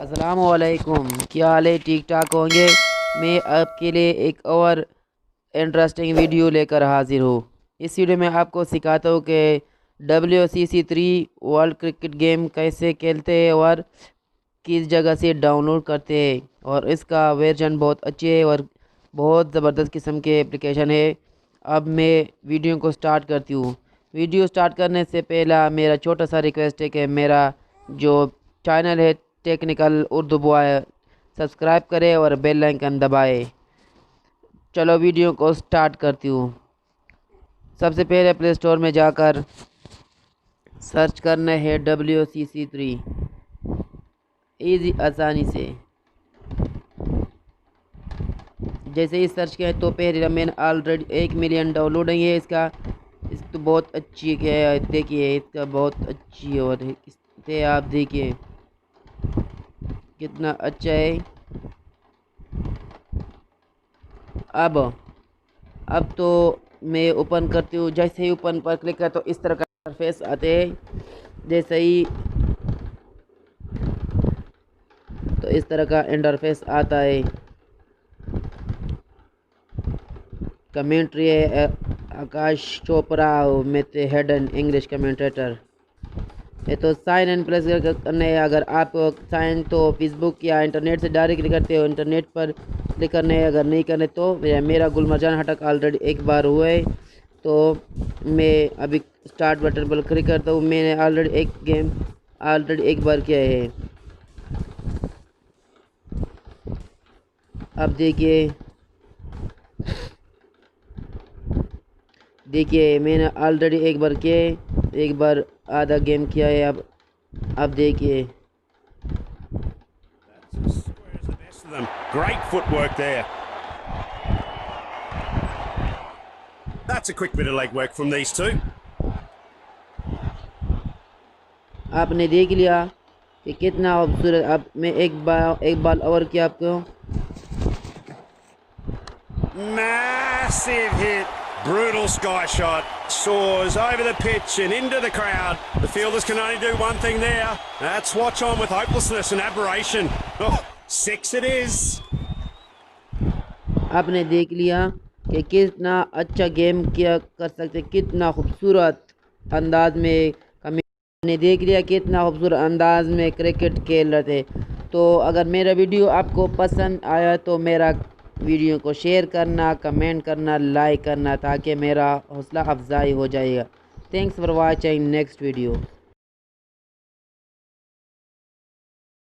अस्सलामुअलैकुम, क्या हाल है? ठीक ठाक होंगे। मैं आपके लिए एक और इंटरेस्टिंग वीडियो लेकर हाजिर हूँ। इस वीडियो में आपको सिखाता हूँ कि wcc3 वर्ल्ड क्रिकेट गेम कैसे खेलते हैं और किस जगह से डाउनलोड करते हैं। और इसका वर्जन बहुत अच्छे है और बहुत ज़बरदस्त किस्म के एप्लीकेशन है। अब मैं वीडियो को स्टार्ट करती हूँ। वीडियो स्टार्ट करने से पहला मेरा छोटा सा रिक्वेस्ट है कि मेरा जो चैनल है टेक्निकल उर्दू बॉय सब्सक्राइब करें और बेल आइकन दबाएं। चलो वीडियो को स्टार्ट करती हूँ। सबसे पहले प्ले स्टोर में जाकर सर्च करना है wcc3 इजी आसानी से। जैसे ही सर्च किया तो पहले मैंने ऑलरेडी 1 मिलियन डाउनलोड है इसका। इस तो बहुत अच्छी है, देखिए इसका बहुत अच्छी है। और इसे आप देखिए कितना अच्छा है। अब तो मैं ओपन करती हूँ। जैसे ही ओपन पर क्लिक कर तो इस तरह का इंटरफेस आते हैं। जैसे ही तो इस तरह का इंटरफेस आता है। कमेंट्री है Aakash Chopra, Matthew Hayden English commentator. ये तो साइन इन प्लस करना है। अगर आप साइन तो फेसबुक या इंटरनेट से डायरेक्टली करते हो, इंटरनेट पर क्लिक करना है। अगर नहीं करने तो मेरा गुलमरजान हटक ऑलरेडी एक बार हुआ है, तो मैं अभी स्टार्ट बटन पर क्लिक करता हूँ। मैंने ऑलरेडी एक गेम एक बार किया है। अब देखिए मैंने ऑलरेडी एक बार किया है, एक बार आधा गेम किया है। अब देखिए Great footwork there. That's a quick bit of leg work from these two. आपने देख लिया कि कितना खूबसूरत। अब मैं एक बार और किया आपको। Massive hit. Brutal sky shot. Soars over the pitch and into the crowd. The fielders can only do one thing there. That's watch on with hopelessness and aberration. Oh, 6 it is. आपने देख लिया कि कितना अच्छा game किया कर सकते, कितना खूबसूरत अंदाज में। आपने देख लिया कितना खूबसूरत अंदाज में क्रिकेट खेल रहे थे। तो अगर मेरा वीडियो आपको पसंद आया तो मेरा वीडियो को शेयर करना, कमेंट करना, लाइक करना, ताकि मेरा हौसला अफजाई हो जाएगा। Thanks for watching next video.